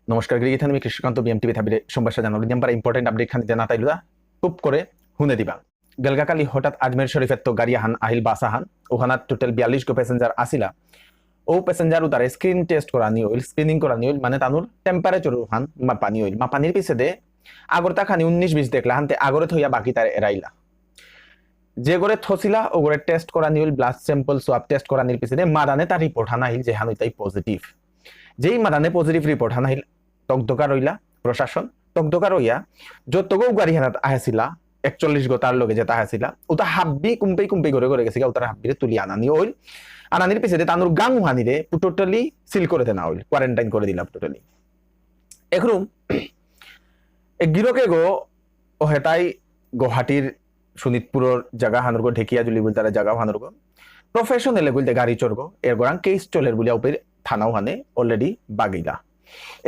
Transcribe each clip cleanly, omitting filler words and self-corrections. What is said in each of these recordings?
নমস্কার গিরি Thani Krishnakanta BMTV থাবিরে সোমবার জানুয়ারি দিন ইম্পর্টেন্ট আপডেট খানি জানা তাইলুদা খুব করে হুনে দিবা গেলগাকালি হঠাৎ আজমের শরীফের তো গাড়ি হান আহিল বাসাহান ওখানে টোটাল 42 গো প্যাসেঞ্জার আসিলা ও প্যাসেঞ্জার উতারে স্ক্রিন টেস্ট করা নি হইল স্ক্রিনিং করা নি হইল মানে তানুর টেম্পারেচার হান মাপানি হইল মাপানির পিছে দে আগরতা খানি 19-20 দেখলা হানতে আগরে থইয়া বাকি তার এরাইলা যে করে থসিলা ও করে টেস্ট করা নি হইল ব্লাড স্যাম্পল সোয়াব টেস্ট করা নির পিছে দে মাদানে তার রিপোর্ট হানা হইল যে হানুইতাই পজিটিভ যেই মাদানে পজিটিভ রিপোর্ট হানা হইল তকদকা রইলা প্রশাসন তকদকা রইয়া যতগো গাড়ি হানাত আহেছিলা 41 গো তার লগে যেটা আহেছিলা ওটা হাব্বি কুম্পেই করে করে গেছে ওটার হাব্বিরে তুলি আনানি হইল আনানির পিছে তানুর গাং হানিরে টোটালি সিল করে দেনা হইল কোয়ারেন্টাইন করে দিলাম টোটালি একরুম এক গিরকে গো ও হেতাই গুয়াহাটির শোনিতপুরের জায়গা হানুরগো ঢেকিয়াজুলি বল তারা জায়গা হানুরগো প্রফেশনাল বলতে গাড়ি চড়গো এর গোরাং কেস চলের বলিয়া উপরে থানাও হানে অলরেডি বাগিলা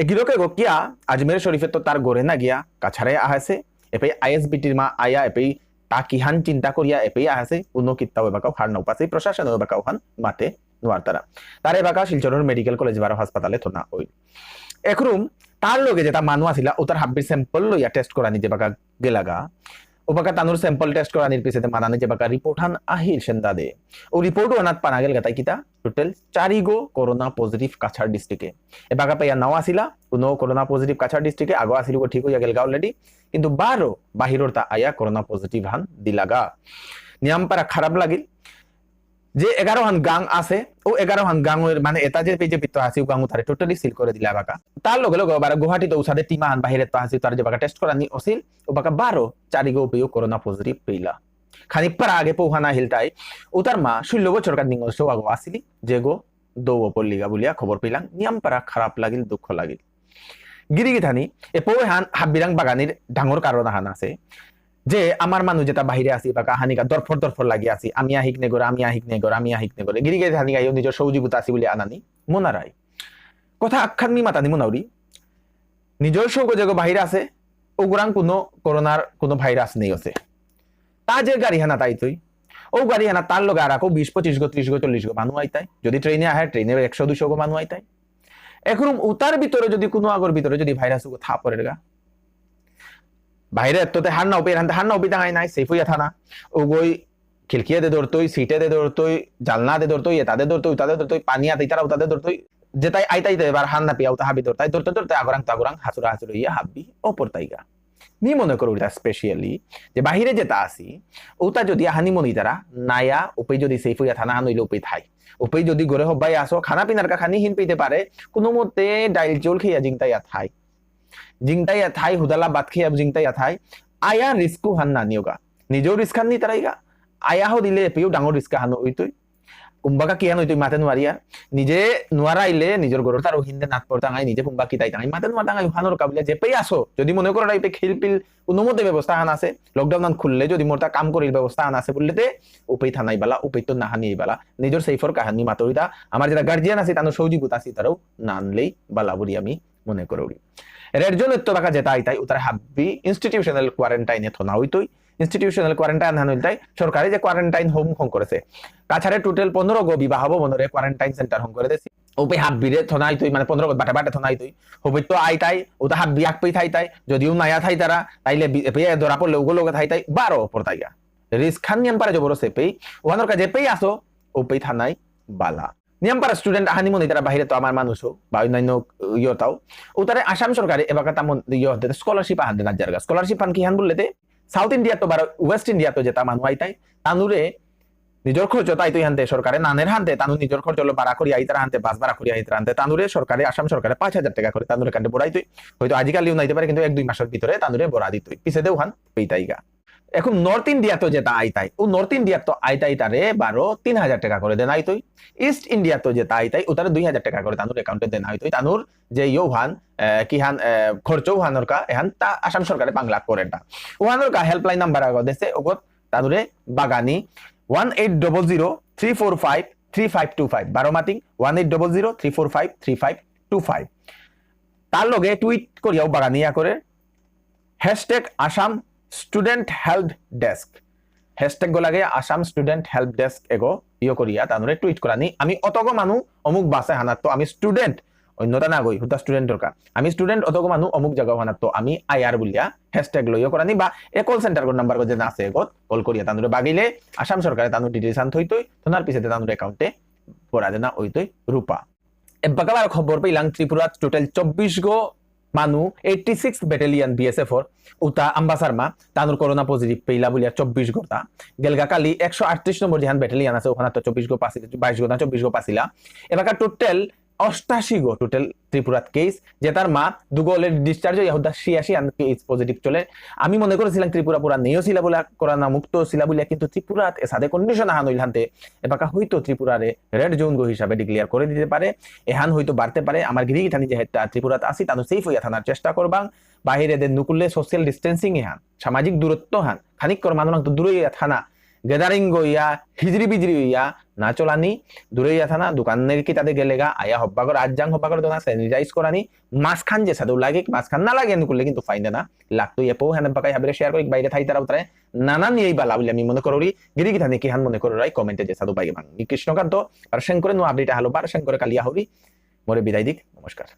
এগিরকে গো কিয়া আজমের শরীফে তো তার গড়ে না গিয়া কাছারে আহাসে এপে আইএসবিটির মা আয়া এপে তা কিহান চিন্তা করিয়া এপে আহাসে উনো কিত্তা এবাকাও হার নাও পাছে প্রশাসন এবাকাও হান মাতে নোয়ার তার এবাকা শিলচরের মেডিকেল কলেজ বারো হাসপাতালে থনা হইল একরুম তার লগে যেটা মানু আসিলা ও তার হাব্বির স্যাম্পল লইয়া টেস্ট করা নিতে বাকা গেলাগা ওবাকা তানুর স্যাম্পল টেস্ট করা নির পিছে মানানে যে বাকা রিপোর্ট হান আহিল সেন্দা দে ও রিপোর্ট অনাত পানা গেল গাতাই কিতা টোটাল 4 গো করোনা পজিটিভ কাছাড় ডিস্ট্রিক্টে এবাকা পাইয়া নাও আসিলা কোনো করোনা পজিটিভ কাছাড় ডিস্ট্রিক্টে আগো আসিল ঠিক হইয়া গেল অলরেডি কিন্তু 12 বাহিরর তা আয়া করোনা পজিটিভ হান দিলাগা নিয়মপারা খারাপ লাগিল যে 11 হান গাং আছে ও 11 হান গাং এর মানে এটা যে পেজে পিত্ত আছে ও গাং তারে টোটালি সিল করে দিলা বাকা তার লগে লগে বারা গুয়াহাটি তো উসাদে টিমা হান বাহিরে তো আছে তার যে বাকা টেস্ট করা নি অসিল ও বাকা 12 4 গো পেও করোনা পজিটিভ পেইলা খানিক পার আগে পৌহানা হিলতাই উতার মা 16 বছর কার নিঙ্গ সো আগো আসিলি যে গো দৌ পল্লিগা বলিয়া খবর পেলাম নিয়ম পারা খারাপ লাগিল দুঃখ লাগিল গিরিগি থানি এ পৌ হান হাবিরাং বাগানির ডাঙর কারণ হান আছে যে আমার মানুষ যেটা বাহিরে আসি বা কাহানিকা দরফর লাগি আসি আমি আহিক নেগর গিরিগে হানিকা নিজের সৌজীবতা আসি বলে আনানি মোনারাই কথা আখ্যানমি মাতানি মোনাউরি নিজের সৌগ যে বাহিরে আছে ওগুরাং কোনো করোনার কোনো ভাইরাস নেই আছে তা যে গাড়ি হানা তাই তুই ও গাড়ি হানা তার লগে আর 20-25 গো 30 গো 40 গো মানুষ আইতাই যদি ট্রেনে আহে ট্রেনে 100-200 গো মানুষ আইতাই এখন উতার ভিতরে যদি কোনো আগর ভিতরে যদি ভাইরাস থা পড়ে গা বাইরে তোতে হার নাও পেয়ে হার নাও পিতা নাই সেফ হইয়া থানা ও গই খিলকিয়া দে দৌড়তই সিটে দে দৌড়তই জালনা দে দৌড়তই তাদের দৌড়তই পানিয়া দিই তারাও তাদের দৌড়তই যেটাই আইতাইতে এবার হার না পিয়াও তাহাবি দৌড়তাই দৌড়তে আগরাং হাসুরা ইয়া হাববি ওপর তাইগা নি মনে করো এটা স্পেশালি যে বাহিরে যেটা আসি ওটা যদি হানি মনি তারা নায়া উপে যদি সেফ হইয়া থানা হানইলে উপে থাই উপে যদি গড়ে হবাই আসো খানা পিনার কা খানি হিন পেতে পারে কোনো মতে ডাইল চোল খেয়া জিংতাইয়া থাই জিংতাইয়া থাই হুদালা বাত খেয়া জিংতাইয়া থাই আয়া রিস্কু হান না নিয়োগা নিজেও রিস্ক হান নি তারাইগা আয়া হো দিলে পেও ডাঙর রিস্ক হান হইতই কুম্বাকা কি হান হইতই মাতে নোয়ারিয়া নিজে নোয়ারাইলে নিজের গরর তার হিন্দে নাক পড়তাঙাই নিজে কুম্বা কি তাই তাঙাই মাতে নোয়াতাঙাই হানোর কাবিলা যে পেই আসো যদি মনে করো রাইপে খিলপিল কোনো মতে ব্যবস্থা হান আছে লকডাউন খুললে যদি মোরটা কাম করির ব্যবস্থা হান আছে বললেতে উপেই থানাই বালা উপেই তো না হানি বালা নিজের সেইফর কাহানি মাতরিদা আমার যেটা গার্জিয়ান আছে তানো সৌজিগুত আছে তারও না আনলেই বালা বলি আমি মনে করি এর জন্য তো বাকা যেটা আইতাই উতার হাব্বি ইনস্টিটিউশনাল কোয়ারেন্টাইনে থনা হইতই ইনস্টিটিউশনাল কোয়ারেন্টাইন হান হইতাই সরকারি যে কোয়ারেন্টাইন হোম করেছে কাছাড়ে টোটাল 15 গো বিবাহ ভবনরে কোয়ারেন্টাইন সেন্টার হোম করে দেছি ওপে হাব্বিরে থনা হইতই মানে 15 গো বাটা থনা হইতই হবই তো আইতাই ওটা হাব্বি আকপই থাইতাই যদিও নায়া থাই তারা তাইলে পেয়ে ধরা পড়লে ওগুলো থাইতাই 12 পর তাইগা রিস্ক খান নিয়ম পারে জবর সে পেই ওহানোর কাজে পেই আসো ওপেই থানাই বালা নিয়ম পারা স্টুডেন্ট আহানি মনে তারা বাহিরে তো আমার মানুষও বা অন্যান্য ইয়তাও ও তারা আসাম সরকারে এবার তামন ইয়ে স্কলারশিপ আহান দেন জায়গা স্কলারশিপ আন কি হান বললেতে সাউথ ইন্ডিয়া তো বা ওয়েস্ট ইন্ডিয়া তো যেটা মানুষ আইতাই তানুরে নিজের খরচ তাই তো হানতে সরকারে নানের হানতে তানু নিজের খরচ হলো ভাড়া করি আইতারা হানতে বাস ভাড়া করি আইতারা হানতে তানুরে সরকারে আসাম সরকারে 5,000 টাকা করে তানুরে কান্ডে বড়াইতই হয়তো আজকালিও নাইতে পারে কিন্তু 1-2 মাসের ভিতরে তানুরে বড়া দিতই পিছে দেও হান পেইতাইগা এখন নর্থ ইন্ডিয়া তো যেটা আইতাই ও নর্থ ইন্ডিয়া তো আইতাই তারে 3,000 টাকা করে দেন আইতই ইস্ট ইন্ডিয়া তো যেটা আইতাই ও তারে 2,000 টাকা করে তানুর অ্যাকাউন্টে দেন আইতই তানুর যে ইউহান কি হান খরচ হানোর কা এহান তা আসাম সরকারে বাংলা করেটা ওহানোর কা হেল্পলাইন নাম্বার আগো দেছে ওগত তানুরে বাগানি 1800-345-3525 বারোমাতিং 1800-345-3525 তার লগে টুইট করিয়াও বাগানিয়া করে #Assam student help desk hashtag গো লাগে আসাম স্টুডেন্ট হেল্প ডেস্ক এগো ইয়ে করিয়া তানুরে টুইট করানি আমি অতগো মানু অমুক বাসে হানাত তো আমি স্টুডেন্ট অন্যতা না গই হুদা স্টুডেন্টর কা আমি স্টুডেন্ট অতগো মানুষ অমুক জায়গা ওখানে তো আমি আইআর বলিয়া হ্যাশট্যাগ লইও করানি বা এ কল সেন্টার নাম্বার যে আছে গত কল করিয়া তানুরে বাগিলে আসাম সরকারে তানু ডিটেলস আন থইতই তোনার পিছতে তানুর অ্যাকাউন্টে পড়া দেনা ওইতই রূপা এবাকাবার খবর পেলাম ত্রিপুরা টোটাল 24 গো মানু 86 ব্যাটালিয়ন বিএসএফ ওর উতা আম্বাসারমা তানুর করোনা পজিটিভ পেইলা বলিয়া 24 গোটা গেলগা কালি 138 নম্বর যেহান ব্যাটালিয়ন আছে ওখানে তো 24 গো পাসিল 22 গো না 24 গো পাসিলা এবাকা টোটাল 88 গো টোটাল ত্রিপুরাত কেস যে তার মা দুগলের ডিসচার্জ হইয়া হুদা 86 আন কেস পজিটিভ চলে আমি মনে করেছিলাম ত্রিপুরা পুরা নেও ছিল বলে করোনা মুক্ত ছিল বলে কিন্তু ত্রিপুরাত এসাদে কন্ডিশন আহান হইলান্তে এবাকা হয়তো ত্রিপুরারে রেড জোন গো হিসাবে ডিক্লেয়ার করে দিতে পারে এহান হয়তো বাড়তে পারে আমার গিরিগি থানি যে ত্রিপুরাত আসি তানো সেফ হইয়া থানার চেষ্টা করবাং বাহিরে দে নুকুলে সোশ্যাল ডিস্টেন্সিং এহান সামাজিক দূরত্ব হান খানিক কর মানুষ তো দূরে থানা গেদারিং গইয়া হিজরি বিজরি হইয়া না চলানি দূরে থানা দোকানের কি তাদের গেলেগা আয়া হব্বাগর আজাং হব্বাগর দোনা স্যানিটাইজ করানি মাসখান যে সাদু লাগে মাসখান না লাগে নুকুলে কিন্তু ফাইন্ডে না লাগতো এপো হ্যান বাকাই হাবিরে শেয়ার করি বাইরে থাই তারা উতরে নানান এই বালা বলে আমি মনে করি গিরিগি থানি কি হান মনে করি রাই কমেন্টে যে সাদু বাইগে বাং কৃষ্ণকান্ত আর শঙ্করে নো আপডেট হলো বার শঙ্করে কালিয়া হরি মোরে বিদায় দিক নমস্কার।